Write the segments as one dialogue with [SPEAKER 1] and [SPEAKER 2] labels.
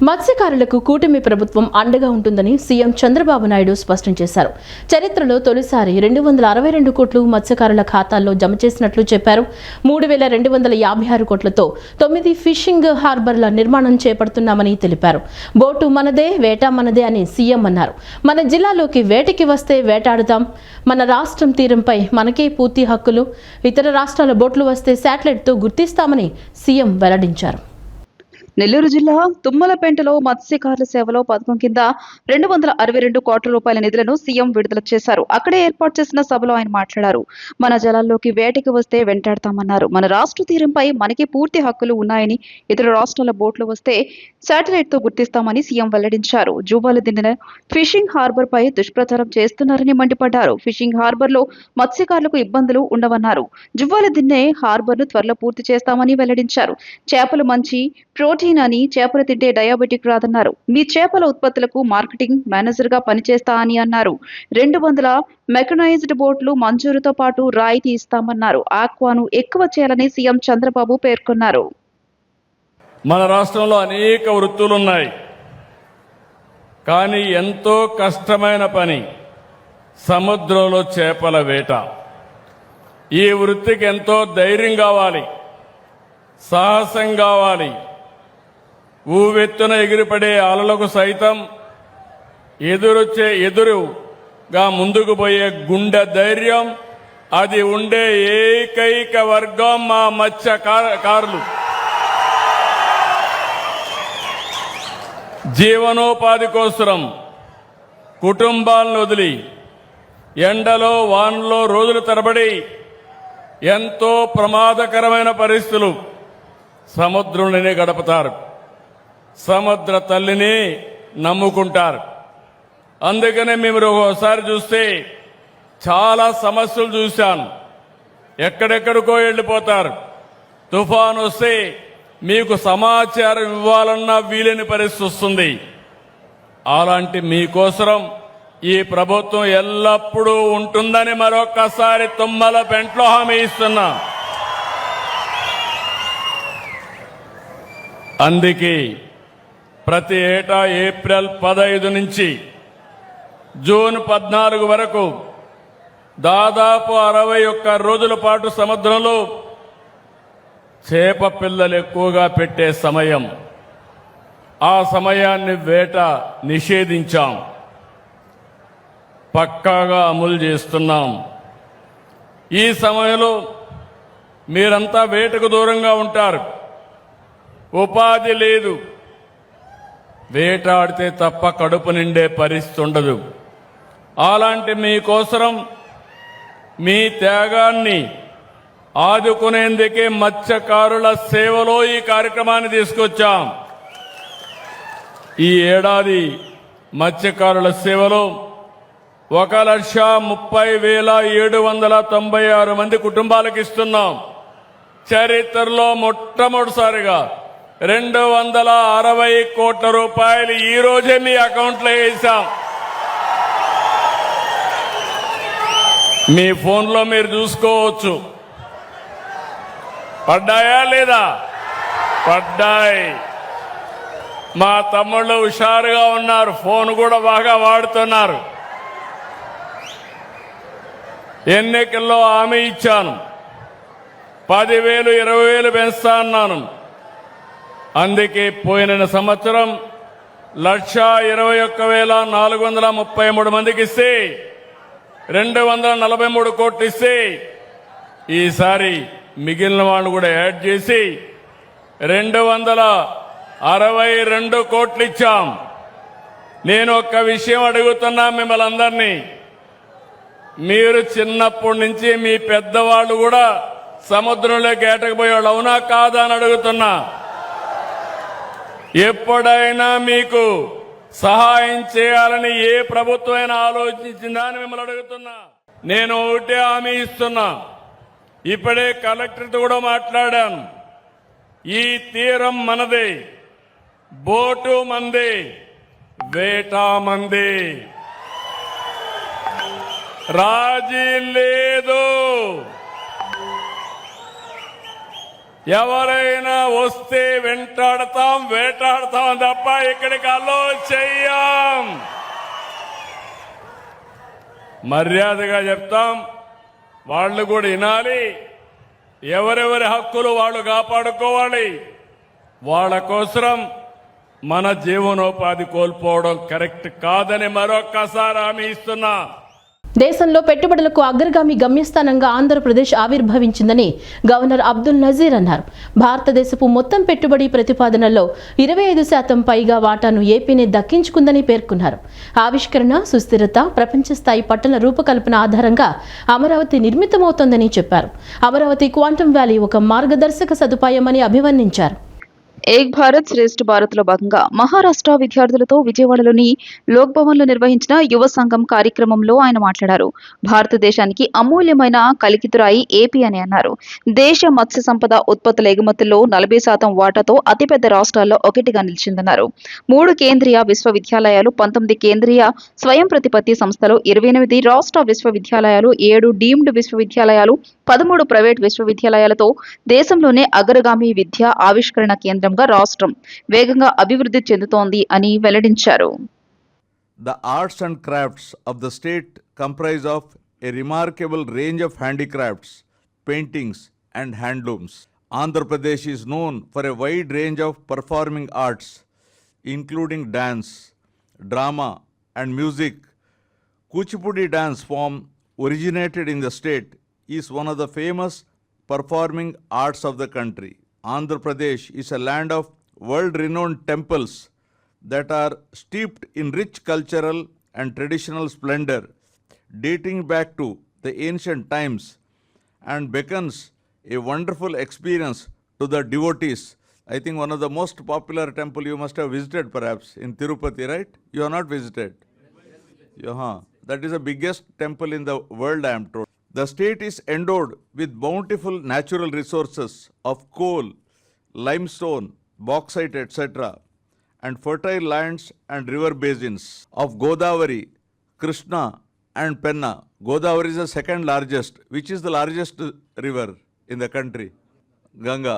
[SPEAKER 1] మత్స్యకారులకు కూటమి ప్రభుత్వం అండగా ఉంటుందని సీఎం చంద్రబాబు నాయుడు స్పష్టం చేశారు. చరిత్రలో తొలిసారి 262 కోట్లు మత్స్యకారుల ఖాతాల్లో జమ చేసినట్లు చెప్పారు. 3256 కోట్లతో 9 ఫిషింగ్ హార్బర్ల నిర్మాణం చేపడుతున్నామని తెలిపారు. బోటు మనదే, వేట మనదే అని సీఎం అన్నారు. మన జిల్లాలోకి వేటకి వస్తే వేటాడుతాం. మన రాష్ట్రం తీరంపై మనకే పూర్తి హక్కులు. ఇతర రాష్ట్రాల బోట్లు వస్తే శాటిలైట్తో గుర్తిస్తామని సీఎం వెల్లడించారు.
[SPEAKER 2] నెల్లూరు జిల్లా తుమ్మలపేంటలో మత్స్యకారుల సేవలో పథకం కింద 262 కోట్ల రూపాయల నిధులను సీఎం విడుదల చేశారు. అక్కడే ఏర్పాటు చేసిన సభలో ఆయన మాట్లాడారు. మన జలాల్లోకి వేటకి వస్తే వెంటాడతామన్నారు. మన రాష్ట్ర తీరంపై మనకి పూర్తి హక్కులు ఉన్నాయని, ఇతర రాష్ట్రాల బోట్లు వస్తే శాటిలైట్ తో గుర్తిస్తామని సీఎం వెల్లడించారు. జూబాల దిన్నె ఫిషింగ్ హార్బర్ పై దుష్ప్రచారం చేస్తున్నారని మండిపడ్డారు. ఫిషింగ్ హార్బర్ లో మత్స్యకారులకు ఇబ్బందులు ఉండవన్నారు. జువ్వాల దిన్నె హార్బర్ ను త్వరలో పూర్తి చేస్తామని వెల్లడించారు. చేపలు మంచి ప్రోటీన్ అని, చేపలు తింటే డయాబెటిక్ రాదన్నారు. మీ చేపల ఉత్పత్తులకు మార్కెటింగ్ మేనేజర్ గా పనిచేస్తా అని అన్నారు. 200 మెకనైజ్డ్ బోట్లు మంజూరుతో పాటు రాయితీ ఇస్తామన్నారు. ఆక్వాను ఎక్కువ చేయాలని సీఎం చంద్రబాబు పేర్కొన్నారు.
[SPEAKER 3] మన రాష్ట్రంలో అనేక వృత్తులున్నాయి, కానీ ఎంతో కష్టమైన పని సముద్రంలో చేపల వేట. ఈ వృత్తికి ఎంతో ధైర్యం కావాలి, సాహసం కావాలి. ఊవెత్తున ఎగిరిపడే అలలకు సైతం ఎదురుగా ముందుకు పోయే గుండె ధైర్యం, అది ఉండే ఏకైక వర్గం మా మత్స్యకారులు. జీవనోపాధి కోసం కుటుంబాలను వదిలి ఎండలో వానలో రోజుల తరబడి ఎంతో ప్రమాదకరమైన పరిస్థితులు సముద్రంలోనే గడుపుతారు. సముద్ర తల్లిని నమ్ముకుంటారు. అందుకనే మేము ఒకసారి చూస్తే చాలా సమస్యలు చూశాను. ఎక్కడెక్కడికో వెళ్ళిపోతారు. తుఫాను వస్తే మీకు సమాచారం ఇవ్వాలన్నా వీలేని పరిస్థితి వస్తుంది. అలాంటి మీకోసం ఈ ప్రభుత్వం ఎల్లప్పుడూ ఉంటుందని మరొక్కసారి తుమ్మలపేంటలో హామీ ఇస్తున్నా. అందుకే ప్రతి ఏటా ఏప్రిల్ 15 నుంచి జూన్ 14 వరకు దాదాపు 61 రోజుల పాటు సముద్రంలో చేప పిల్లలు ఎక్కువగా పెట్టే సమయం. ఆ సమయాన్ని వేట నిషేధించాం, పక్కాగా అమలు చేస్తున్నాం. ఈ సమయంలో మీరంతా వేటకు దూరంగా ఉంటారు. ఉపాధి లేదు, వేటాడితే తప్ప కడుపు నిండే పరిస్థితి ఉండదు. అలాంటి మీకోసం మీ త్యాగాన్ని ఆదుకునేందుకే మత్స్యకారుల సేవలో ఈ కార్యక్రమాన్ని తీసుకొచ్చాం. ఈ ఏడాది మత్స్యకారుల సేవలో 1,30,796 మంది కుటుంబాలకు ఇస్తున్నాం. చరిత్రలో మొట్టమొదటిసారిగా 260 కోట్ల రూపాయలు ఈ రోజే మీ అకౌంట్లో వేసాం. మీ ఫోన్లో మీరు చూసుకోవచ్చు. పడ్డాయా లేదా? పడ్డాయి. మా తమ్ముళ్ళు హుషారుగా ఉన్నారు, ఫోన్ కూడా బాగా వాడుతున్నారు. ఎన్నికల్లో హామీ ఇచ్చాను, 10,000 20,000 పెంచుతా అన్నాను. అందుకే పోయిన సంవత్సరం 1,21,433 మందికి ఇస్తే 243 కోట్లు ఇస్తే, ఈసారి మిగిలిన వాళ్ళు కూడా యాడ్ చేసి 262 కోట్లు ఇచ్చాం. నేను ఒక్క విషయం అడుగుతున్నా మిమ్మల్ని అందరినీ. మీరు చిన్నప్పటి నుంచి మీ పెద్దవాళ్ళు కూడా సముద్రంలోకి ఏటకపోయేవాళ్ళు, అవునా కాదా అని అడుగుతున్నా. ఎప్పుడైనా మీకు సహాయం చేయాలని ఏ ప్రభుత్వమైనా ఆలోచించిందా అని మిమ్మల్ని అడుగుతున్నా. నేను ఒకటే హామీ ఇస్తున్నా. ఇప్పుడే కలెక్టర్తో కూడా మాట్లాడాను. ఈ తీరం మనదే, బోటు మందే, వేట మందే, రాజీ లేదు. ఎవరైనా వస్తే వెంటాడతాం, వేటాడతాం తప్ప ఇక్కడికి అలో చెయ్యం. మర్యాదగా చెప్తాం, వాళ్ళు కూడా వినాలి. ఎవరెవరి హక్కులు వాళ్ళు కాపాడుకోవాలి. వాళ్ళ కోసం మన జీవనోపాధి కోల్పోవడం కరెక్ట్ కాదని మరొక్కసారి హామీ ఇస్తున్నా.
[SPEAKER 1] దేశంలో పెట్టుబడులకు అగ్రగామి గమ్యస్థానంగా ఆంధ్రప్రదేశ్ ఆవిర్భవించిందని గవర్నర్ అబ్దుల్ నజీర్ అన్నారు. భారతదేశపు మొత్తం పెట్టుబడి ప్రతిపాదనలో 25% పైగా వాటాను ఏపీనే దక్కించుకుందని పేర్కొన్నారు. ఆవిష్కరణ, సుస్థిరత, ప్రపంచ స్థాయి పట్టణ రూపకల్పన ఆధారంగా అమరావతి నిర్మితమవుతోందని చెప్పారు. అమరావతి క్వాంటమ్ వ్యాలీ ఒక మార్గదర్శక సదుపాయమని అభివర్ణించారు.
[SPEAKER 2] ఏక్ భారత్ శ్రేష్ఠ భారత్ లో భాగంగా మహారాష్ట్ర విద్యార్థులతో విజయవాడలోని లోక్ భవన్ లో నిర్వహించిన యువ సంఘం కార్యక్రమంలో ఆయన మాట్లాడారు. భారతదేశానికి అమూల్యమైన కలికితురాయి ఏపీ అని అన్నారు. దేశ మత్స్య సంపద ఉత్పత్తుల ఎగుమతుల్లో 40% వాటాతో అతిపెద్ద రాష్ట్రాల్లో ఒకటిగా నిలిచిందన్నారు. 3 కేంద్రీయ విశ్వవిద్యాలయాలు, 19 కేంద్రీయ స్వయం ప్రతిపత్తి సంస్థలు, 28 రాష్ట్ర విశ్వవిద్యాలయాలు, 7 డీమ్డ్ విశ్వవిద్యాలయాలు, 13 ప్రైవేట్ విశ్వవిద్యాలయాలతో దేశంలోనే అగ్రగామి విద్యా ఆవిష్కరణ కేంద్రంగా రాష్ట్రం వేగంగా అభివృద్ధి చెందుతోంది అని వెల్లడించారు.
[SPEAKER 4] The arts and crafts of the state comprise of a remarkable range of handicrafts, paintings and handlooms. Andhra Pradesh is known for a wide range of performing arts, including dance, drama and music. Kuchipudi dance form originated in the state is one of the famous performing arts of the country. Andhra Pradesh is a land of world-renowned temples that are steeped in rich cultural and traditional splendor, dating back to the ancient times, and beckons a wonderful experience to the devotees. I think one of the most popular temple you must have visited perhaps in Tirupati, right? You have not visited? That is the biggest temple in the world, I am told. The state is endowed with bountiful natural resources of coal, limestone, bauxite, etc., and fertile lands and river basins of Godavari, Krishna, and Penna. Godavari is the second largest. Which is the largest river in the country? Ganga.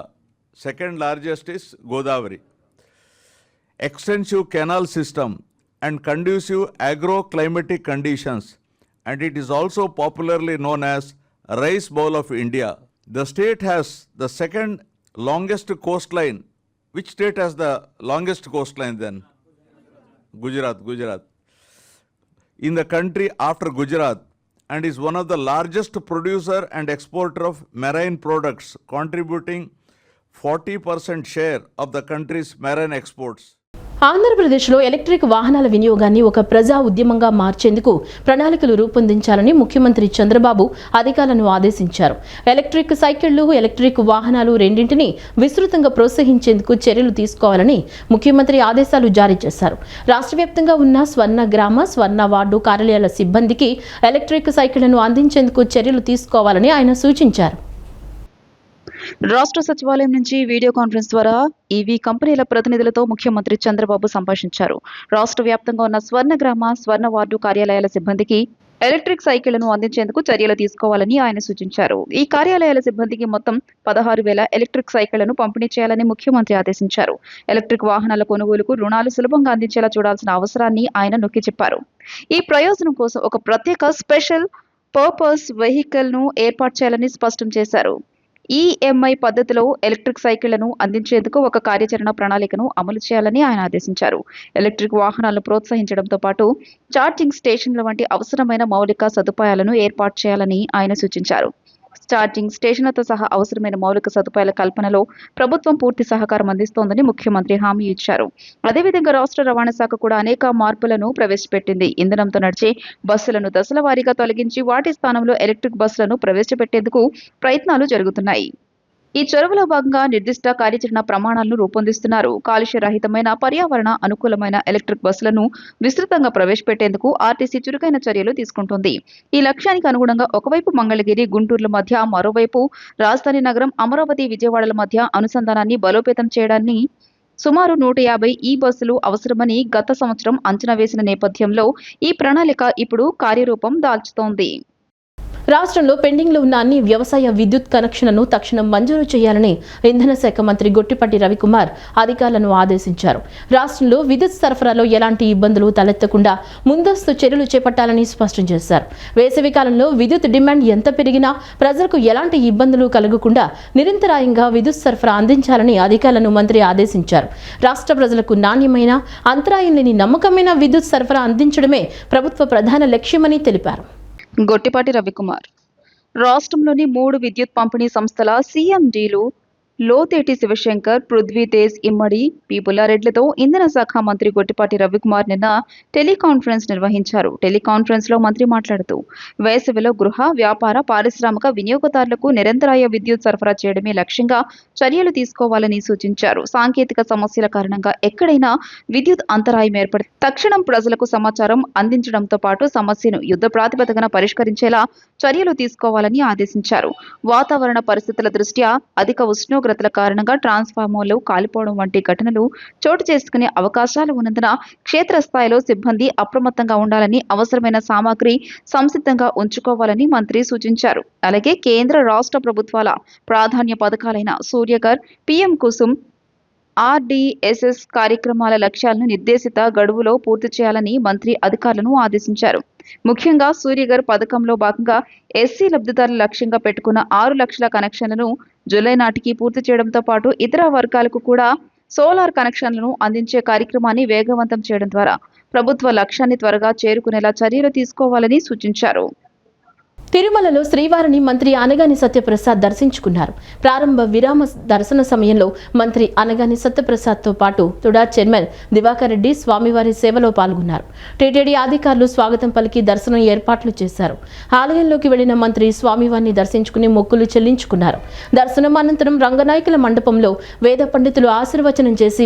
[SPEAKER 4] Second largest is Godavari. Extensive canal system and conducive agroclimatic conditions, and it is also popularly known as Rice Bowl of India. The state has the second longest coastline. Which state has the longest coastline then? Gujarat. In the country after Gujarat, and is one of the largest producer and exporter of marine products, contributing 40% share of the country's marine exports.
[SPEAKER 1] ఆంధ్రప్రదేశ్లో electric వాహనాల వినియోగాన్ని ఒక ప్రజా ఉద్యమంగా మార్చేందుకు ప్రణాళికలు రూపొందించాలని ముఖ్యమంత్రి చంద్రబాబు అధికారులను ఆదేశించారు. ఎలక్ట్రిక్ సైకిళ్లు, ఎలక్ట్రిక్ వాహనాలు రెండింటినీ విస్తృతంగా ప్రోత్సహించేందుకు చర్యలు తీసుకోవాలని ముఖ్యమంత్రి ఆదేశాలు జారీ చేశారు. రాష్ట్ర వ్యాప్తంగా ఉన్న స్వర్ణ గ్రామ, స్వర్ణ వార్డు కార్యాలయాల సిబ్బందికి ఎలక్ట్రిక్ సైకిళ్లను అందించేందుకు చర్యలు తీసుకోవాలని ఆయన సూచించారు.
[SPEAKER 2] రాష్ట్ర సచివాలయం నుంచి వీడియో కాన్ఫరెన్స్ ద్వారా ఈవీ కంపెనీల ప్రతినిధులతో ముఖ్యమంత్రి చంద్రబాబు సంభాషించారు. రాష్ట్ర వ్యాప్తంగా ఉన్న స్వర్ణ గ్రామ, స్వర్ణ వార్డు కార్యాలయాల సిబ్బందికి ఎలక్ట్రిక్ సైకిళ్లను అందించేందుకు చర్యలు తీసుకోవాలని ఆయన సూచించారు. ఈ కార్యాలయాల సిబ్బందికి మొత్తం 16,000 ఎలక్ట్రిక్ సైకిళ్లను పంపిణీ చేయాలని ముఖ్యమంత్రి ఆదేశించారు. ఎలక్ట్రిక్ వాహనాల కొనుగోలుకు రుణాలు సులభంగా అందించేలా చూడాల్సిన అవసరాన్ని ఆయన నొక్కి చెప్పారు. ఈ ప్రయోజనం కోసం ఒక ప్రత్యేక స్పెషల్ పర్పస్ వెహికల్ ను ఏర్పాటు చేయాలని స్పష్టం చేశారు. ఈఎంఐ పద్ధతిలో ఎలక్ట్రిక్ సైకిళ్లను అందించేందుకు ఒక కార్యాచరణ ప్రణాళికను అమలు చేయాలని ఆయన ఆదేశించారు. ఎలక్ట్రిక్ వాహనాలను ప్రోత్సహించడంతో పాటు ఛార్జింగ్ స్టేషన్ల వంటి అవసరమైన మౌలిక సదుపాయాలను ఏర్పాటు చేయాలని ఆయన సూచించారు. ఛార్జింగ్ స్టేషన్లతో సహా అవసరమైన మౌలిక సదుపాయాల కల్పనలో ప్రభుత్వం పూర్తి సహకారం అందిస్తోందని ముఖ్యమంత్రి హామీ ఇచ్చారు. అదేవిధంగా రాష్ట్ర రవాణా శాఖ కూడా అనేక మార్పులను ప్రవేశపెట్టింది. ఇంధనంతో నడిచే బస్సులను దశల వారీగా తొలగించి వాటి స్థానంలో ఎలక్ట్రిక్ బస్సులను ప్రవేశపెట్టేందుకు ప్రయత్నాలు జరుగుతున్నాయి. ఈ చొరవలో భాగంగా నిర్దిష్ట కార్యాచరణ ప్రమాణాలను రూపొందిస్తున్నారు. కాలుష్య రహితమైన, పర్యావరణ అనుకూలమైన ఎలక్ట్రిక్ బస్సులను విస్తృతంగా ప్రవేశపెట్టేందుకు ఆర్టీసీ చురుకైన చర్యలు తీసుకుంటోంది. ఈ లక్ష్యానికి అనుగుణంగా ఒకవైపు మంగళగిరి, గుంటూరుల మధ్య, మరోవైపు రాజధాని నగరం అమరావతి, విజయవాడల మధ్య అనుసంధానాన్ని బలోపేతం చేయడాన్ని సుమారు 150 ఈ బస్సులు అవసరమని గత సంవత్సరం అంచనా వేసిన నేపథ్యంలో ఈ ప్రణాళిక ఇప్పుడు కార్యరూపం దాల్చుతోంది.
[SPEAKER 1] రాష్ట్రంలో పెండింగ్లో ఉన్న అన్ని వ్యవసాయ విద్యుత్ కనెక్షన్లను తక్షణం మంజూరు చేయాలని ఇంధన శాఖ మంత్రి గొట్టిపాటి రవికుమార్ అధికారులను ఆదేశించారు. రాష్ట్రంలో విద్యుత్ సరఫరాలో ఎలాంటి ఇబ్బందులు తలెత్తకుండా ముందస్తు చర్యలు చేపట్టాలని స్పష్టం చేశారు. వేసవి కాలంలో విద్యుత్ డిమాండ్ ఎంత పెరిగినా ప్రజలకు ఎలాంటి ఇబ్బందులు కలగకుండా నిరంతరాయంగా విద్యుత్ సరఫరా అందించాలని అధికారులను మంత్రి ఆదేశించారు. రాష్ట్ర ప్రజలకు నాణ్యమైన, అంతరాయం లేని నమ్మకమైన విద్యుత్ సరఫరా అందించడమే ప్రభుత్వ ప్రధాన లక్ష్యమని తెలిపారు.
[SPEAKER 2] గొట్టిపాటి రవికుమార్ రాష్ట్రంలోని 3 విద్యుత్ పంపిణీ సంస్థల సీఎండీలు లోతేటి శివశంకర్, పృథ్వీతేజ్ ఇమ్మడి, పి పుల్లారెడ్డిలతో ఇంధన శాఖ మంత్రి గొట్టిపాటి రవికుమార్ నిన్న టెలికాన్ఫరెన్స్ నిర్వహించారు. టెలికాన్ఫరెన్స్ లో మంత్రి మాట్లాడుతూ వేసవిలో గృహ, వ్యాపార, పారిశ్రామిక వినియోగదారులకు నిరంతరాయ విద్యుత్ సరఫరా చేయడమే లక్ష్యంగా చర్యలు తీసుకోవాలని సూచించారు. సాంకేతిక సమస్యల కారణంగా ఎక్కడైనా విద్యుత్ అంతరాయం ఏర్పడితే తక్షణం ప్రజలకు సమాచారం అందించడంతో పాటు సమస్యను యుద్ధ ప్రాతిపదికన పరిష్కరించేలా చర్యలు తీసుకోవాలని ఆదేశించారు. వాతావరణ పరిస్థితుల దృష్ట్యా అధిక ఉష్ణోగ్రతల కారణంగా ట్రాన్స్ఫార్మర్లు కాలిపోవడం వంటి ఘటనలు చోటు చేసుకునే అవకాశాలు ఉన్నందున క్షేత్రస్థాయిలో సిబ్బంది అప్రమత్తంగా ఉండాలని, అవసరమైన సామాగ్రి సంసిద్ధంగా ఉంచుకోవాలని మంత్రి సూచించారు. అలాగే కేంద్ర, రాష్ట్ర ప్రభుత్వాల ప్రాధాన్య పథకాలైన సూర్యఘర్, పీఎం కుసుమ్, ఆర్డీఎస్ఎస్ కార్యక్రమాల లక్ష్యాలను నిర్దేశిత గడువులో పూర్తి చేయాలని మంత్రి అధికారులను ఆదేశించారు. ముఖ్యంగా సూర్యఘర్ పథకంలో భాగంగా ఎస్సీ లబ్ధిదారుల లక్ష్యంగా పెట్టుకున్న 6 లక్షల కనెక్షన్లను జూలై నాటికి పూర్తి చేయడంతో పాటు ఇతర వర్గాలకు కూడా సోలార్ కనెక్షన్లను అందించే కార్యక్రమాన్ని వేగవంతం చేయడం ద్వారా ప్రభుత్వ లక్ష్యాన్ని త్వరగా చేరుకునేలా చర్యలు తీసుకోవాలని సూచించారు.
[SPEAKER 1] తిరుమలలో శ్రీవారిని మంత్రి అనగాని సత్యప్రసాద్ దర్శించుకున్నారు. ప్రారంభ విరామ దర్శన సమయంలో మంత్రి అనగాని సత్యప్రసాద్తో పాటు తుడా చైర్మన్ దివాకర్ రెడ్డి స్వామివారి సేవలో పాల్గొన్నారు. టీటీడీ అధికారులు స్వాగతం పలికి దర్శనం ఏర్పాట్లు చేశారు. ఆలయంలోకి వెళ్లిన మంత్రి స్వామివారిని దర్శించుకుని మొక్కులు చెల్లించుకున్నారు. దర్శనం అనంతరం రంగనాయకుల మండపంలో వేద పండితులు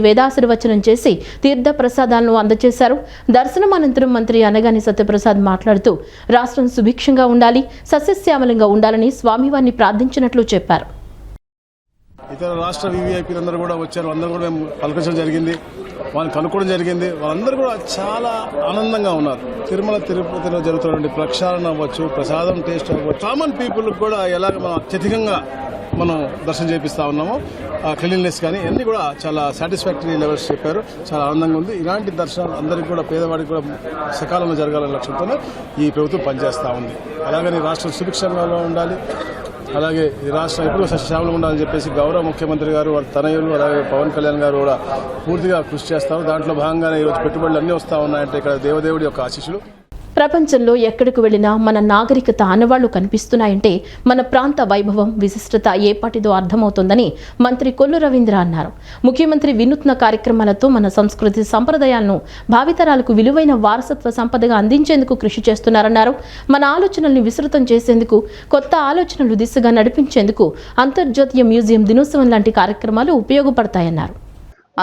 [SPEAKER 1] వేదాశీర్వచనం చేసి తీర్థ ప్రసాదాలను అందజేశారు. దర్శనం అనంతరం మంత్రి అనగాని సత్యప్రసాద్ మాట్లాడుతూ రాష్ట్రం సుభిక్షంగా ఉండాలి, సస్యశ్యామలంగా ఉండాలని స్వామివారిని ప్రార్థించినట్లు చెప్పారు.
[SPEAKER 5] ఇతర రాష్ట్ర వివిఐపీలందరూ కూడా వచ్చారు. అందరూ కూడా మేము పలకరించడం జరిగింది, వాళ్ళని కనుక్కోవడం జరిగింది. వాళ్ళందరూ కూడా చాలా ఆనందంగా ఉన్నారు. తిరుమల తిరుపతిలో జరుగుతున్నటువంటి ప్రక్షాళన అవ్వచ్చు, ప్రసాదం టేస్ట్ అవ్వచ్చు, కామన్ పీపుల్ కూడా ఎలాగ మనం అత్యధికంగా మనం దర్శనం చేపిస్తా ఉన్నాము. క్లీన్లెస్ కానీ అన్ని కూడా చాలా సాటిస్ఫాక్టరీ లెవెల్స్ చెప్పారు. చాలా ఆనందంగా ఉంది. ఇలాంటి దర్శనాలు అందరికీ కూడా, పేదవాడికి కూడా సకాలంలో జరగాలనే లక్ష్యంతోనే ఈ ప్రభుత్వం పనిచేస్తూ ఉంది. అలాగని రాష్ట్రం సుభిక్షంగా ఉండాలి, అలాగే ఈ రాష్ట్రం ఎప్పుడూ సస్యశ్యామలంగా ఉండాలని చెప్పేసి గౌరవ ముఖ్యమంత్రి గారు, వాళ్ళ తనయులు, అలాగే పవన్ కళ్యాణ్ గారు కూడా పూర్తిగా కృషి చేస్తారు. దాంట్లో భాగంగానే ఈరోజు పెట్టుబడులు అన్నీ వస్తూ ఉన్నాయంటే ఇక్కడ దేవదేవుడి యొక్క ఆశీస్సులు.
[SPEAKER 1] ప్రపంచంలో ఎక్కడికి వెళ్ళినా మన నాగరికత ఆనవాళ్లు కనిపిస్తున్నాయంటే మన ప్రాంత వైభవం, విశిష్టత ఏపాటిదో అర్థమవుతోందని మంత్రి కొల్లు రవీంద్ర అన్నారు. ముఖ్యమంత్రి వినూత్న కార్యక్రమాలతో మన సంస్కృతి సంప్రదాయాలను భావితరాలకు విలువైన వారసత్వ సంపదగా అందించేందుకు కృషి చేస్తున్నారన్నారు. మన ఆలోచనల్ని విస్తృతం చేసేందుకు, కొత్త ఆలోచనలు దిశగా నడిపించేందుకు అంతర్జాతీయ మ్యూజియం దినోత్సవం లాంటి కార్యక్రమాలు ఉపయోగపడతాయన్నారు.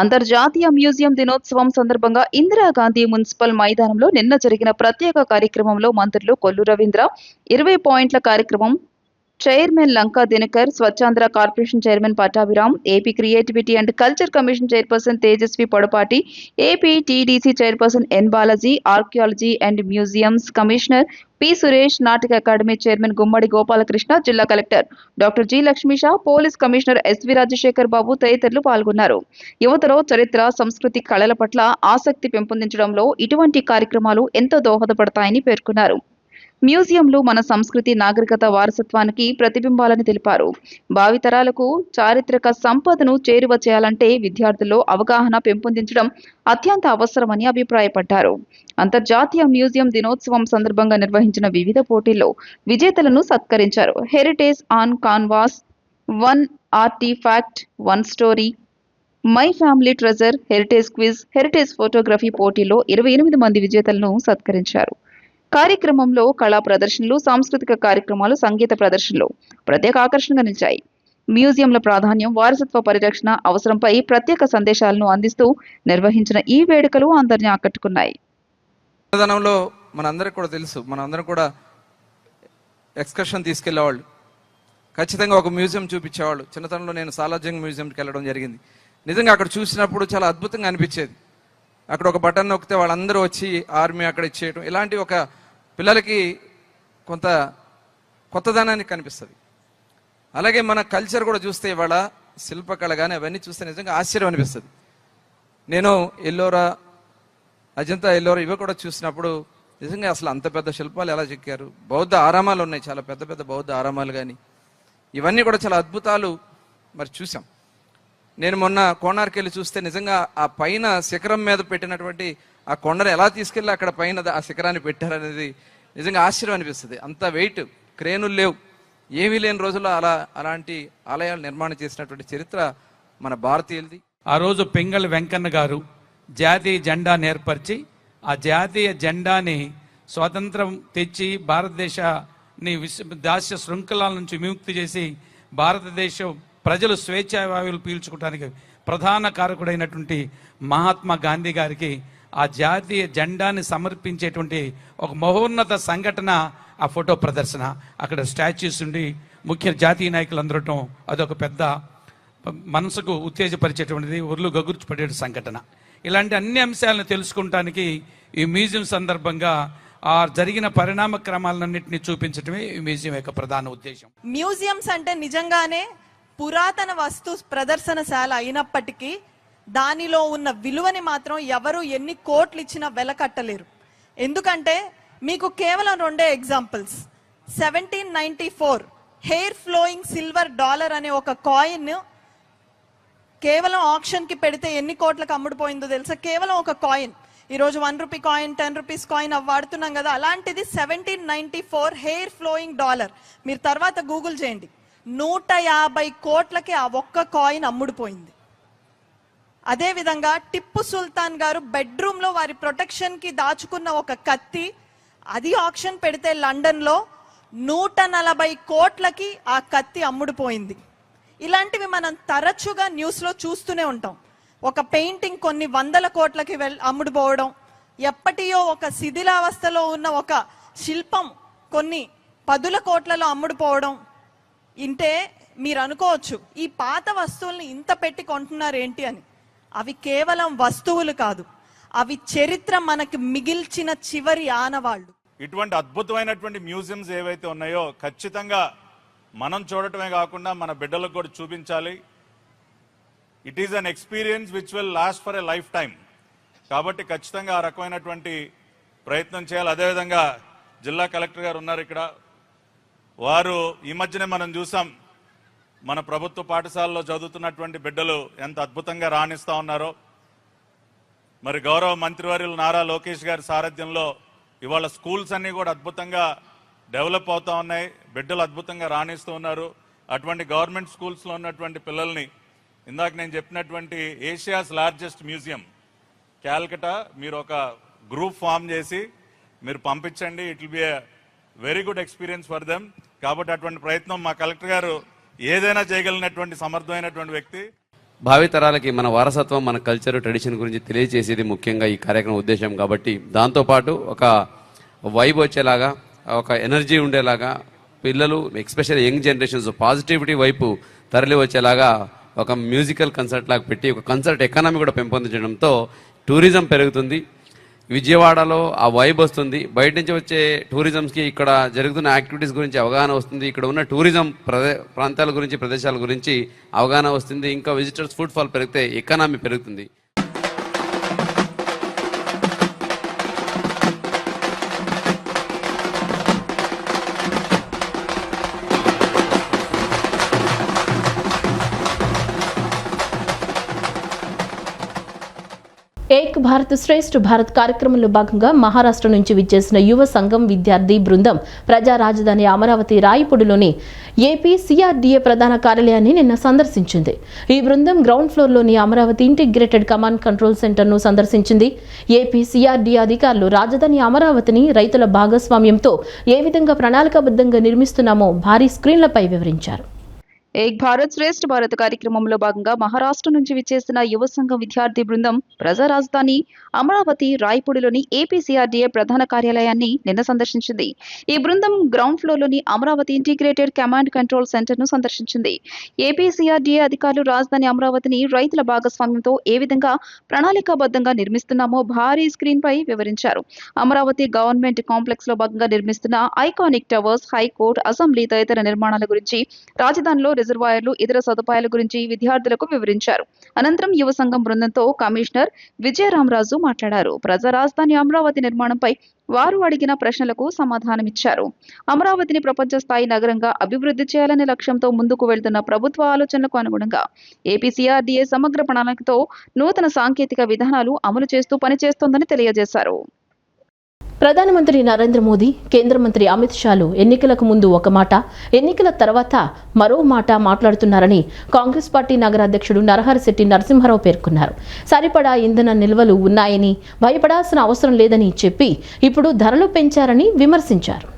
[SPEAKER 2] అంతర్జాతీయ మ్యూజియం దినోత్సవం సందర్భంగా ఇందిరాగాంధీ మున్సిపల్ మైదానంలో నిన్న జరిగిన ప్రత్యేక కార్యక్రమంలో మంత్రులు కొల్లు రవీంద్ర 20 పాయింట్ల కార్యక్రమం chairman Lanka Dinakar, Swachhandhra corporation chairman Pattabhiram, AP creativity and culture commission chairperson Tejaswi Podapati, AP TDC chairperson N Balaji, archaeology and museums commissioner P Suresh, Nataka academy chairman Gummadi Gopalakrishna, జిల్లా collector doctor G Lakshmisha, police commissioner SV Rajasekhar Babu తదితరులు పాల్గొన్నారు. యువతలో చరిత్ర, సంస్కృతి, కళల పట్ల ఆసక్తి పెంపొందించడంలో ఇటువంటి కార్యక్రమాలు ఎంతో దోహదపడతాయని పేర్కొన్నారు. మ్యూజియంలు మన సంస్కృతి, నాగరికత వారసత్వానికి ప్రతిబింబాలని తెలిపారు. భావితరాలకు చారిత్రక సంపదను చేరువ చేయాలంటే విద్యార్థుల్లో అవగాహన పెంపొందించడం అత్యంత అవసరమని అభిప్రాయపడ్డారు. అంతర్జాతీయ మ్యూజియం దినోత్సవం సందర్భంగా నిర్వహించిన వివిధ పోటీల్లో విజేతలను సత్కరించారు. Heritage on canvas, 1 artefact 1 story, my family treasure, heritage quiz, heritage photography పోటీలో 28 మంది విజేతలను సత్కరించారు. కార్యక్రమంలో కళా ప్రదర్శనలు, సాంస్కృతిక కార్యక్రమాలు, సంగీత ప్రదర్శనలు ప్రత్యేక ఆకర్షణగా నిలిచాయి. మ్యూజియంల ప్రాధాన్యం, వారసత్వ పరిరక్షణ అవసరంపై ప్రత్యేక సందేశాలను అందిస్తూ నిర్వహించిన ఈ వేడుకలు అందరినీ ఆకట్టుకున్నాయి.
[SPEAKER 6] చిన్నతనంలో మనందరికి కూడా తెలుసు, మనందరం కూడా ఎక్స్కర్షన్ తీసుకెళ్లేవాళ్ళు, ఖచ్చితంగా ఒక మ్యూజియం చూపించేవాళ్ళు. చిన్నతనంలో నేను సాలార్జంగ్ మ్యూజియంకి వెళ్ళడం జరిగింది. నిజంగా అక్కడ చూసినప్పుడు చాలా అద్భుతంగా అనిపించేది. అక్కడ ఒక బటన్ నొక్కితే వాళ్ళందరూ వచ్చి ఆర్మీ అక్కడ ఇచ్చేయడం, ఇలాంటి ఒక పిల్లలకి కొంత కొత్తదనాన్ని కనిపిస్తుంది. అలాగే మన కల్చర్ కూడా చూస్తే ఇవాళ శిల్పకళ కానీ అవన్నీ చూస్తే నిజంగా ఆశ్చర్యం అనిపిస్తుంది. నేను ఎల్లోరా, అజంతా ఎల్లోరా ఇవి కూడా చూసినప్పుడు నిజంగా అసలు అంత పెద్ద శిల్పాలు ఎలా చెక్కారు. బౌద్ధ ఆరామాలు ఉన్నాయి, చాలా పెద్ద పెద్ద బౌద్ధ ఆరామాలు కానీ ఇవన్నీ కూడా చాలా అద్భుతాలు మరి చూసాం. నేను మొన్న కోణార్కి వెళ్ళి చూస్తే నిజంగా ఆ పైన శిఖరం మీద పెట్టినటువంటి ఆ కొండను ఎలా తీసుకెళ్ళి అక్కడ పైన ఆ శిఖరాన్ని పెట్టారనేది నిజంగా ఆశ్చర్యం అనిపిస్తుంది. అంత వెయిట్, క్రేనులు లేవు, ఏమీ లేని రోజుల్లో అలాంటి ఆలయాలు నిర్మాణం చేసినటువంటి చరిత్ర మన భారతీయులది.
[SPEAKER 7] ఆ రోజు పింగళి వెంకన్న గారు జాతీయ జెండాను ఏర్పరిచి ఆ జాతీయ జెండాని స్వాతంత్రం తెచ్చి భారతదేశాన్ని దాస్య శృంఖలాల నుంచి విముక్తి చేసి భారతదేశం ప్రజలు స్వేచ్ఛావాయువులు పీల్చుకోవడానికి ప్రధాన కారకుడైనటువంటి మహాత్మా గాంధీ గారికి ఆ జాతీయ జెండాని సమర్పించేటువంటి ఒక మహోన్నత సంఘటన ఆ ఫోటో ప్రదర్శన. అక్కడ స్టాచ్యూస్ ఉండి ముఖ్య జాతీయ నాయకులు అందరటం అదొక పెద్ద మనసుకు ఉత్తేజపరిచేటువంటిది, ఒర్లు గగుర్చిపడే సంఘటన. ఇలాంటి అన్ని అంశాలను తెలుసుకుంటానికి ఈ మ్యూజియం సందర్భంగా ఆ జరిగిన పరిణామ క్రమాలన్నింటినీ చూపించడమే ఈ మ్యూజియం యొక్క ప్రధాన ఉద్దేశం.
[SPEAKER 8] మ్యూజియంస్ అంటే నిజంగానే పురాతన వస్తు ప్రదర్శనశాల అయినప్పటికీ దానిలో ఉన్న విలువని మాత్రం ఎవరు ఎన్ని కోట్లు ఇచ్చినా వెలకట్టలేరు. ఎందుకంటే మీకు కేవలం 2 examples. 1794 hair flowing silver dollar అనే ఒక కాయిన్ కేవలం ఆప్షన్ కి పెడితే ఎన్ని కోట్లకు అమ్ముడుపోయిందో తెలుసా? కేవలం ఒక కాయిన్. ఈరోజు 1 రూపీ కాయిన్, 10 రూపీస్ కాయిన్ అవి వాడుతున్నాం కదా, అలాంటిది 1794 హెయిర్ ఫ్లోయింగ్ డాలర్. మీరు తర్వాత గూగుల్ చేయండి, 150 కోట్లకి ఆ ఒక్క కాయిన్ అమ్ముడుపోయింది. అదేవిధంగా టిప్పు సుల్తాన్ గారు బెడ్రూమ్ లో వారి ప్రొటెక్షన్ కి దాచుకున్న ఒక కత్తి, అది ఆప్షన్ పెడితే లండన్ లో 140 కోట్లకి ఆ కత్తి అమ్ముడుపోయింది. ఇలాంటివి మనం తరచుగా న్యూస్ లో చూస్తూనే ఉంటాం. ఒక పెయింటింగ్ కొన్ని 100 కోట్లకి అమ్ముడుపోవడం, ఎప్పటియో ఒక శిథిలావస్థలో ఉన్న ఒక శిల్పం కొన్ని 10 కోట్లలో అమ్ముడుపోవడం. ఇంటే మీరు అనుకోవచ్చు ఈ పాత వస్తువుల్ని ఇంత పెట్టి కొంటున్నారు ఏంటి అని. అవి కేవలం వస్తువులు కాదు, అవి చరిత్ర మనకి మిగిల్చిన చివరి ఆనవాళ్ళు.
[SPEAKER 9] ఇటువంటి అద్భుతమైనటువంటి మ్యూజియంస్ ఏవైతే ఉన్నాయో ఖచ్చితంగా మనం చూడటమే కాకుండా మన బిడ్డలకు కూడా చూపించాలి. It is an experience which will last for a life time. కాబట్టి ఖచ్చితంగా ఆ రకమైనటువంటి ప్రయత్నం చేయాలి. అదేవిధంగా జిల్లా కలెక్టర్ గారు ఉన్నారు ఇక్కడ. వారు ఈ మధ్యనే మనం చూసాం, మన ప్రభుత్వ పాఠశాలలో చదువుతున్నటువంటి బిడ్డలు ఎంత అద్భుతంగా రాణిస్తూ ఉన్నారో. మరి గౌరవ మంత్రివర్యులు నారా లోకేష్ గారి సారథ్యంలో ఇవాళ స్కూల్స్ అన్నీ కూడా అద్భుతంగా డెవలప్ అవుతూ ఉన్నాయి, బిడ్డలు అద్భుతంగా రాణిస్తూ ఉన్నారు. అటువంటి గవర్నమెంట్ స్కూల్స్లో ఉన్నటువంటి పిల్లల్ని ఇందాక నేను చెప్పినటువంటి ఏషియాస్ లార్జెస్ట్ మ్యూజియం క్యాల్కటా మీరు ఒక గ్రూప్ ఫామ్ చేసి మీరు పంపించండి. It will be a very good experience for them. కాబట్టి అటువంటి ప్రయత్నం మా కలెక్టర్ గారు ఏదైనా చేయగలిగినటువంటి సమర్థమైనటువంటి వ్యక్తి.
[SPEAKER 10] భావితరాలకి మన వారసత్వం, మన కల్చర్, ట్రెడిషన్ గురించి తెలియజేసేది ముఖ్యంగా ఈ కార్యక్రమం ఉద్దేశం. కాబట్టి దాంతోపాటు ఒక వైబ్ వచ్చేలాగా, ఒక ఎనర్జీ ఉండేలాగా, పిల్లలు ఎస్పెషల్లీ యంగ్ జనరేషన్స్ పాజిటివిటీ వైపు తరలి వచ్చేలాగా ఒక మ్యూజికల్ కన్సర్ట్ లాగా పెట్టి ఒక కన్సర్ట్ ఎకానమీ కూడా పెంపొందించడంతో టూరిజం పెరుగుతుంది. విజయవాడలో ఆ వైబ్ వస్తుంది. బయట నుంచి వచ్చే టూరిజంస్కి ఇక్కడ జరుగుతున్న యాక్టివిటీస్ గురించి అవగాహన వస్తుంది. ఇక్కడ ఉన్న టూరిజం ప్రాంతాల గురించి, ప్రదేశాల గురించి అవగాహన వస్తుంది. ఇంకా విజిటర్స్ ఫుడ్ ఫాల్ పెరిగితే ఎకానమీ పెరుగుతుంది.
[SPEAKER 1] ఏక్ భారత్ శ్రేష్ఠ భారత్ కార్యక్రమంలో భాగంగా మహారాష్ట్ర నుంచి విచ్చేసిన యువ సంఘం విద్యార్థి బృందం ప్రజా రాజధాని అమరావతి రాయపూడిలోని ఏపీ సిఆర్డీఏ ప్రధాన కార్యాలయాన్ని నిన్న సందర్శించింది. ఈ బృందం గ్రౌండ్ ఫ్లోర్లోని అమరావతి ఇంటిగ్రేటెడ్ కమాండ్ కంట్రోల్ సెంటర్ను సందర్శించింది. ఏపీ సిఆర్డీఏ అధికారులు రాజధాని అమరావతిని రైతుల భాగస్వామ్యంతో ఏ విధంగా ప్రణాళికాబద్ధంగా నిర్మిస్తున్నామో భారీ స్క్రీన్లపై వివరించారు.
[SPEAKER 2] ఏక్ భారత్ శ్రేష్ఠ భారత్ కార్యక్రమంలో భాగంగా మహారాష్ట్ర నుంచి విచ్చేసిన యువ సంఘం విద్యార్థి బృందం ప్రజా రాజధాని అమరావతి రాయపూడిలోని ఏపీసీఆర్డీఏ ప్రధాన కార్యాలయాన్ని నిన్న సందర్శించింది. ఈ బృందం గ్రౌండ్ ఫ్లోర్లోని Amaravati integrated command control centre ను సందర్శించింది. ఏపీసీఆర్డీఏ అధికారులు రాజధాని అమరావతిని రైతుల భాగస్వామ్యంతో ఏ విధంగా ప్రణాళికాబద్ధంగా నిర్మిస్తున్నామో భారీ స్క్రీన్ పై వివరించారు. అమరావతి గవర్నమెంట్ కాంప్లెక్స్ లో భాగంగా నిర్మిస్తున్న ఐకానిక్ టవర్స్, హైకోర్టు, అసెంబ్లీ తదితర నిర్మాణాల గురించి, రాజధానిలో రిజర్వాయర్లు, ఇతర సదుపాయాల గురించి విద్యార్థులకు వివరించారు. అనంతరం యువ సంఘం బృందంతో కమిషనర్ విజయరామరాజు మాట్లాడారు. ప్రజా రాజధాని అమరావతి నిర్మాణంపై వారు అడిగిన ప్రశ్నలకు సమాధానమిచ్చారు. అమరావతిని ప్రపంచ స్థాయి నగరంగా అభివృద్ధి చేయాలనే లక్ష్యంతో ముందుకు వెళ్తున్న ప్రభుత్వ ఆలోచనలకు అనుగుణంగా ఏపీసీఆర్డీఏ సమగ్ర ప్రణాళికతో నూతన సాంకేతిక విధానాలు అమలు చేస్తూ పనిచేస్తోందని తెలియజేశారు.
[SPEAKER 1] ప్రధానమంత్రి నరేంద్ర మోదీ, కేంద్ర మంత్రి అమిత్ షాలు ఎన్నికలకు ముందు ఒక మాట, ఎన్నికల తర్వాత మరో మాట మాట్లాడుతున్నారని కాంగ్రెస్ పార్టీ నగర అధ్యక్షుడు నరహరిశెట్టి నరసింహారావు పేర్కొన్నారు. సరిపడా ఇంధన నిల్వలు ఉన్నాయని, భయపడాల్సిన అవసరం లేదని చెప్పి ఇప్పుడు ధరలు పెంచారని విమర్శించారు.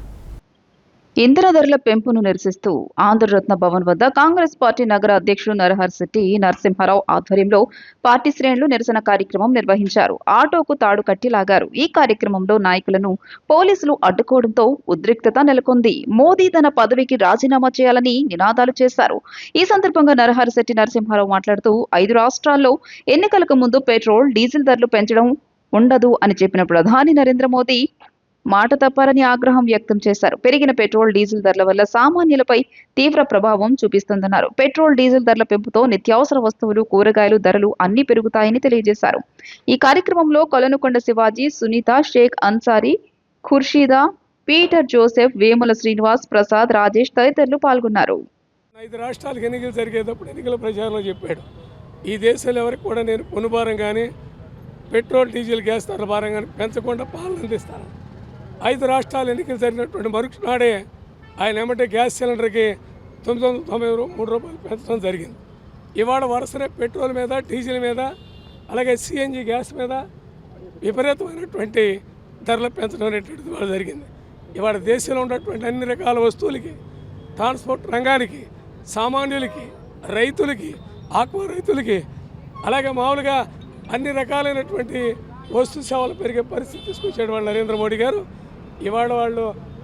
[SPEAKER 2] ఇంధన ధరల పెంపును నిరసిస్తూ ఆంధ్రరత్న భవన్ వద్ద కాంగ్రెస్ పార్టీ నగర అధ్యక్షుడు నరహరిశెట్టి నరసింహారావు ఆధ్వర్యంలో పార్టీ శ్రేణులు నిరసన కార్యక్రమం నిర్వహించారు. ఆటోకు తాడు కట్టి లాగారు. ఈ కార్యక్రమంలో నాయకులను పోలీసులు అడ్డుకోవడంతో ఉద్రిక్తత నెలకొంది. మోదీ తన పదవికి రాజీనామా చేయాలని నినాదాలు చేశారు. ఈ సందర్భంగా నరహరిశెట్టి నరసింహారావు మాట్లాడుతూ 5 రాష్ట్రాల్లో ఎన్నికలకు ముందు పెట్రోల్, డీజిల్ ధరలు పెంచడం ఉండదు అని చెప్పిన ప్రధాని నరేంద్ర మోదీ మాట తప్పారని ఆగ్రహం వ్యక్తం చేశారు. పెరిగిన పెట్రోల్, డీజిల్ ధరల వల్ల సామాన్యులపై తీవ్ర ప్రభావం చూపిస్తుందన్నారు. పెట్రోల్, డీజిల్ ధరల పెంపుతో నిత్యావసర వస్తువులు, కూరగాయలు ధరలు అన్ని పెరుగుతాయని తెలియజేశారు. ఈ కార్యక్రమంలో కొలనుకొండ శివాజీ, సునీత, షేక్ అన్సారీ, ఖుర్షీదా, పీటర్ జోసెఫ్, వేముల శ్రీనివాస్, ప్రసాద్, రాజేష్ తదితరులు పాల్గొన్నారు.
[SPEAKER 11] 5 రాష్ట్రాలకు ఎన్నికలు జరిగేటప్పుడు ఎన్నికల ప్రచారంలో చెప్పాడు, ఈ దేశంలో ఎవరికి కూడా నేను పన్నుభారం కానీ, పెట్రోల్, డీజిల్, గ్యాస్ ధరల భారం కానీ పెంచకుండా పాలన అందిస్తాను. 5 రాష్ట్రాలు ఎన్నికలు జరిగినటువంటి మరుక్షణాడే ఆయన ఏమంటే గ్యాస్ సిలిండర్కి 993 రూపాయలు పెంచడం జరిగింది. ఇవాళ వరుసనే పెట్రోల్ మీద, డీజిల్ మీద, అలాగే సిఎన్జి గ్యాస్ మీద విపరీతమైనటువంటి ధరలు పెంచడం అనేటువంటిది ఇవాళ జరిగింది. ఇవాళ దేశంలో ఉన్నటువంటి అన్ని రకాల వస్తువులకి, ట్రాన్స్పోర్ట్ రంగానికి, సామాన్యులకి, రైతులకి, ఆక్వా రైతులకి, అలాగే మామూలుగా అన్ని రకాలైనటువంటి వస్తు సేవలు పెరిగే పరిస్థితి తీసుకొచ్చాడు వాళ్ళు నరేంద్ర మోడీ గారు. ఇవాళ వాళ్ళు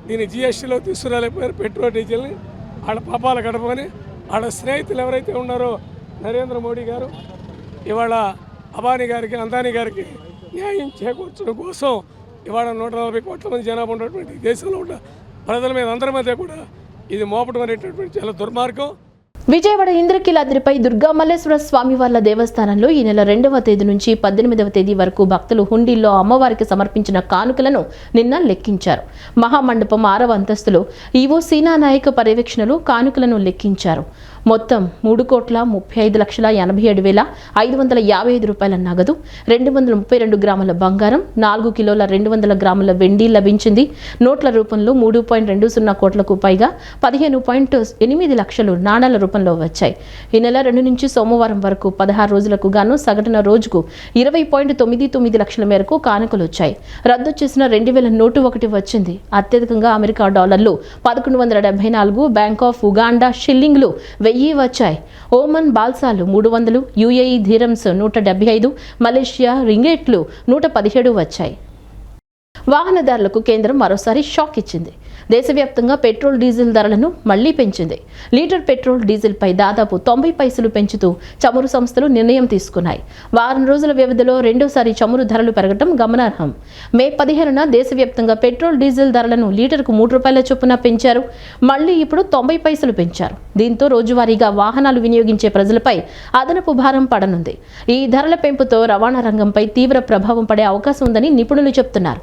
[SPEAKER 11] దీన్ని జిఎస్టీలో తీసుకురాలేకపోయారు. పెట్రోల్, డీజిల్ని వాళ్ళ పాపాల గడపని వాళ్ళ స్నేహితులు ఎవరైతే ఉన్నారో నరేంద్ర మోడీ గారు ఇవాళ అబానీ గారికి, అందానీ గారికి న్యాయం చేకూర్చడం కోసం ఇవాళ 140 కోట్ల మంది జనాభా ఉన్నటువంటి దేశంలో ఉన్న ప్రజల మీద, అందరి మధ్య కూడా ఇది మోపడం అనేటటువంటి చాలా దుర్మార్గం.
[SPEAKER 1] విజయవాడ ఇంద్రకీలాద్రిపై దుర్గా మల్లేశ్వర స్వామివార్ల దేవస్థానంలో ఈ నెల 2వ తేదీ నుంచి 18వ తేదీ వరకు భక్తులు హుండీల్లో అమ్మవారికి సమర్పించిన కానుకలను నిన్న లెక్కించారు. మహామండపం 6వ అంతస్తులో ఈవో సీనా నాయక్ పర్యవేక్షణలో కానుకలను లెక్కించారు. మొత్తం 3,87,87,555 రూపాయల నగదు, 232 గ్రాముల బంగారం, 4 కిలోల 200 గ్రాముల వెండి లభించింది. నోట్ల రూపంలో 3.20 కోట్లకు పైగా 15.8 లక్షలు నాణాల రూపంలో వచ్చాయి. ఈ నెల 2 నుంచి సోమవారం వరకు 16 రోజులకు గాను సగటున రోజుకు 20.99 లక్షల మేరకు కానుకలు వచ్చాయి. రద్దు చేసిన 2000 నోటు ఒకటి వచ్చింది. అత్యధికంగా అమెరికా డాలర్లు 1174, బ్యాంక్ ఆఫ్ ఉగాండా షిల్లింగ్లు 1000 వచ్చాయి. ఓమన్ బాల్సాలు 300, యుఏఈ ధీరమ్స్ 175, మలేషియా రింగెట్లు 117 వచ్చాయి. వాహనదారులకు కేంద్రం మరోసారి షాక్ ఇచ్చింది. దేశవ్యాప్తంగా పెట్రోల్, డీజిల్ ధరలను మళ్లీ పెంచింది. లీటర్ పెట్రోల్, డీజిల్పై దాదాపు 90 పైసలు పెంచుతూ చమురు సంస్థలు నిర్ణయం తీసుకున్నాయి. వారం రోజుల వ్యవధిలో రెండోసారి చమురు ధరలు పెరగడం గమనార్హం. మే 15న దేశవ్యాప్తంగా పెట్రోల్, డీజిల్ ధరలను లీటర్కు 3 రూపాయల చొప్పున పెంచారు. మళ్లీ ఇప్పుడు 90 పైసలు పెంచారు. దీంతో రోజువారీగా వాహనాలు వినియోగించే ప్రజలపై అదనపు భారం పడనుంది. ఈ ధరల పెంపుతో రవాణా రంగంపై తీవ్ర ప్రభావం పడే అవకాశం ఉందని నిపుణులు చెబుతున్నారు.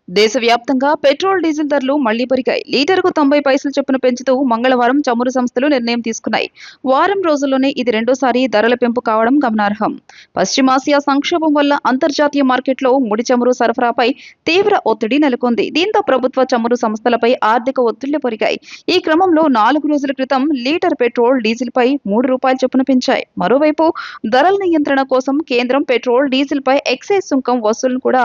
[SPEAKER 2] దేశవ్యాప్తంగా పెట్రోల్, డీజిల్ ధరలు మళ్లీ పెరిగాయి. లీటర్కు 90 పైసలు చొప్పున పెంచుతూ మంగళవారం చమురు సంస్థలు నిర్ణయం తీసుకున్నాయి. వారం రోజుల్లోనే ఇది రెండోసారి ధరల పెంపు కావడం గమనార్హం. పశ్చిమాసియా సంక్షోభం వల్ల అంతర్జాతీయ మార్కెట్లో ముడి చమురు సరఫరాపై తీవ్ర ఒత్తిడి నెలకొంది. దీంతో ప్రభుత్వ చమురు సంస్థలపై ఆర్థిక ఒత్తిళ్లు పెరిగాయి. ఈ క్రమంలో 4 రోజుల క్రితం లీటర్ పెట్రోల్, డీజిల్ పై 3 రూపాయల చొప్పున పెంచాయి. మరోవైపు ధరల నియంత్రణ కోసం కేంద్రం పెట్రోల్, డీజిల్ పై ఎక్సైజ్ సుంకం వసూలును కూడా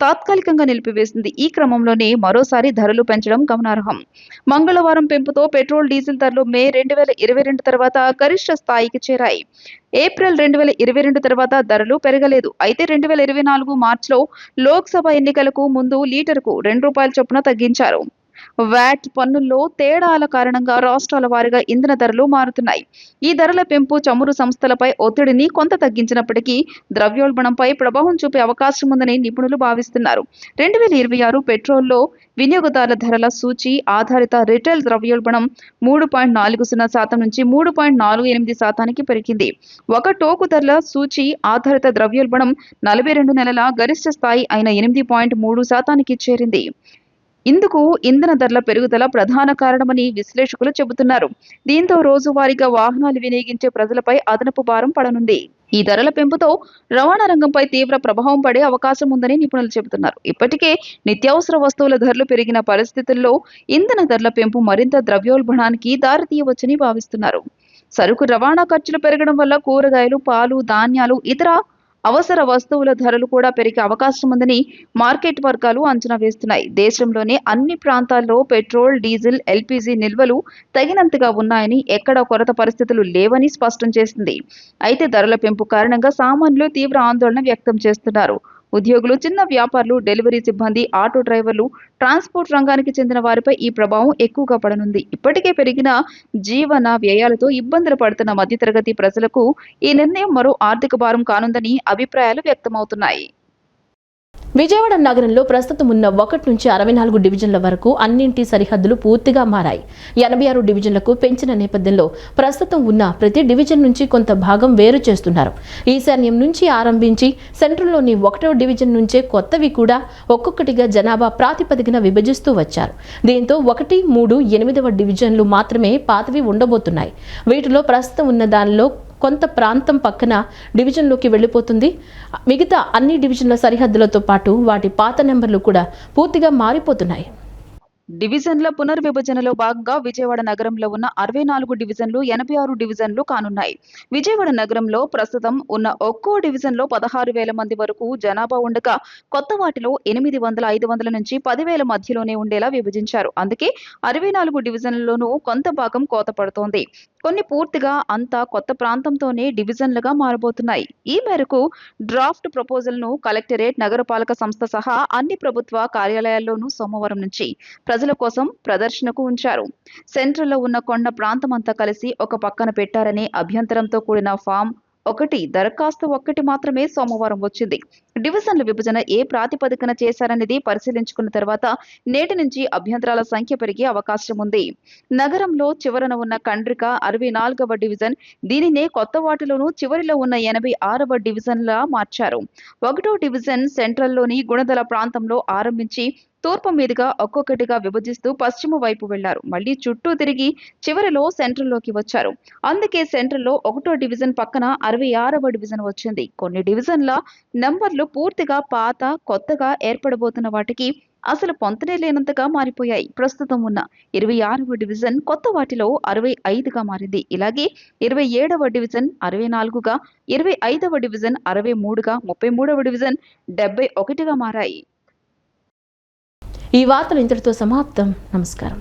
[SPEAKER 2] తాత్కాలికంగా నిలిపివేసింది. వస్తుంది. ఈ క్రమంలోనే మరోసారి ధరలు పెంచడం గమనార్హం. మంగళవారం పెంపుతో పెట్రోల్, డీజిల్ ధరలు మే 2022 తర్వాత గరిష్ట స్థాయికి చేరాయి. ఏప్రిల్ 2022 తర్వాత ధరలు పెరగలేదు. అయితే 2024 మార్చిలో లోక్సభ ఎన్నికలకు ముందు లీటరుకు ₹2 చొప్పున తగ్గించారు. వ్యాట్ పన్నుల్లో తేడాల కారణంగా రాష్ట్రాల వారీగా ఇంధన ధరలు మారుతున్నాయి. ఈ ధరల పెంపు చమురు సంస్థలపై ఒత్తిడిని కొంత తగ్గించినప్పటికీ ద్రవ్యోల్బణంపై ప్రభావం చూపే అవకాశం ఉందని నిపుణులు భావిస్తున్నారు. 2026 పెట్రోల్లో వినియోగదారుల ధరల సూచి ఆధారిత రిటైల్ ద్రవ్యోల్బణం 3.40% నుంచి 3.48% పెరిగింది. ఒక టోకు ధరల సూచి ఆధారిత ద్రవ్యోల్బణం 42 నెలల గరిష్ట స్థాయి అయిన 8.3%కి చేరింది. ఇందుకు ఇంధన ధరల పెరుగుదల ప్రధాన కారణమని విశ్లేషకులు చెబుతున్నారు. దీంతో రోజువారీగా వాహనాలు వినియోగించే ప్రజలపై అదనపు భారం పడనుంది. ఈ ధరల పెంపుతో రవాణా రంగంపై తీవ్ర ప్రభావం పడే అవకాశం ఉందని నిపుణులు చెబుతున్నారు. ఇప్పటికే నిత్యావసర వస్తువుల ధరలు పెరిగిన పరిస్థితుల్లో ఇంధన ధరల పెంపు మరింత ద్రవ్యోల్బణానికి దారితీయవచ్చని భావిస్తున్నారు. సరుకు రవాణా ఖర్చులు పెరగడం వల్ల కూరగాయలు, పాలు, ధాన్యాలు, ఇతర అవసర వస్తువుల ధరలు కూడా పెరిగే అవకాశం ఉందని మార్కెట్ వర్గాలు అంచనా వేస్తున్నాయి. దేశంలోని అన్ని ప్రాంతాల్లో పెట్రోల్, డీజిల్, ఎల్పీజీ నిల్వలు తగినంతగా ఉన్నాయని, ఎక్కడ కొరత పరిస్థితులు లేవని స్పష్టం చేసింది. అయితే ధరల పెంపు కారణంగా సామాన్యులు తీవ్ర ఆందోళన వ్యక్తం చేస్తున్నారు. ఉద్యోగులు, చిన్న వ్యాపారులు, డెలివరీ సిబ్బంది, ఆటో డ్రైవర్లు, ట్రాన్స్పోర్ట్ రంగానికి చెందిన వారిపై ఈ ప్రభావం ఎక్కువగా పడనుంది. ఇప్పటికే పెరిగిన జీవన వ్యయాలతో ఇబ్బందులు పడుతున్న మధ్యతరగతి ప్రజలకు ఈ నిర్ణయం మరో ఆర్థిక భారం కానుందని అభిప్రాయాలు వ్యక్తమవుతున్నాయి.
[SPEAKER 1] విజయవాడ నగరంలో ప్రస్తుతం ఉన్న 1 నుంచి 64 డివిజన్ల వరకు అన్నింటి సరిహద్దులు పూర్తిగా మారాయి. 86 డివిజన్లకు పెంచిన నేపథ్యంలో ప్రస్తుతం ఉన్న ప్రతి డివిజన్ నుంచి కొంత భాగం వేరు చేస్తున్నారు. ఈశాన్యం నుంచి ఆరంభించి సెంట్రల్లోని 1వ డివిజన్ నుంచే కొత్తవి కూడా ఒక్కొక్కటిగా జనాభా ప్రాతిపదికన విభజిస్తూ వచ్చారు. దీంతో 1, 3, 8వ డివిజన్లు మాత్రమే పాతవి ఉండబోతున్నాయి. వీటిలో ప్రస్తుతం ఉన్న దానిలో కొంత ప్రాంతం పక్కన డివిజన్లోకి వెళ్లిపోతుంది. మిగతా అన్ని డివిజన్ల సరిహద్దులతో పాటు వాటి పాత నెంబర్లు కూడా పూర్తిగా మారిపోతున్నాయి.
[SPEAKER 2] డివిజన్ల పునర్విభజనలో భాగంగా విజయవాడ నగరంలో ఉన్న 64 డివిజన్లు 86 డివిజన్లు కానున్నాయి. విజయవాడ నగరంలో ప్రస్తుతం ఉన్న ఒక్కో డివిజన్లో 16,000 మంది వరకు జనాభా ఉండగా కొత్త వాటిలో 800, 500 నుంచి 10,000 మధ్యలోనే ఉండేలా విభజించారు. అందుకే 64 డివిజన్లలోనూ కొంత భాగం కోత పడుతోంది. కొన్ని పూర్తిగా అంతా కొత్త ప్రాంతంతోనే డివిజన్లుగా మారబోతున్నాయి. ఈ మేరకు డ్రాఫ్ట్ ప్రపోజల్ను కలెక్టరేట్, నగరపాలక సంస్థ సహా అన్ని ప్రభుత్వ కార్యాలయాల్లోనూ సోమవారం నుంచి ప్రజల కోసం ప్రదర్శనకు ఉంచారు. సెంట్రల్లో ఉన్న కొండ ప్రాంతం అంతా కలిసి ఒక పక్కన పెట్టారనే అభ్యంతరంతో కూడిన ఫామ్ 1 దరఖాస్తు 1 మాత్రమే సోమవారం వచ్చింది. డివిజన్ల విభజన ఏ ప్రాతిపదికన చేశారనేది పరిశీలించుకున్న తర్వాత నేటి నుంచి అభ్యంతరాల సంఖ్య పెరిగే అవకాశం ఉంది. నగరంలో చివరన ఉన్న కండ్రిక 64వ డివిజన్, దీనినే కొత్త వాటిలోనూ చివరిలో ఉన్న 86వ డివిజన్లా మార్చారు. 1వ డివిజన్ సెంట్రల్లోని గుణదల ప్రాంతంలో ఆరంభించి తూర్పు మీదుగా ఒక్కొక్కటిగా విభజిస్తూ పశ్చిమ వైపు వెళ్లారు. మళ్లీ చుట్టూ తిరిగి చివరిలో సెంట్రల్లోకి వచ్చారు. అందుకే సెంట్రల్లో 1వ డివిజన్ పక్కన 66వ డివిజన్ వచ్చింది. కొన్ని డివిజన్ల నంబర్లు పూర్తిగా పాత, కొత్తగా ఏర్పడబోతున్న వాటికి అసలు పొంతనే లేనంతగా మారిపోయాయి. ప్రస్తుతం ఉన్న 26వ డివిజన్ కొత్త వాటిలో 65గా మారింది. ఇలాగే 27వ డివిజన్ 64గా, 25వ డివిజన్ 63గా, 33వ డివిజన్ 71గా మారాయి.
[SPEAKER 1] ఈ వార్తలు ఇంతటితో సమాప్తం. నమస్కారం.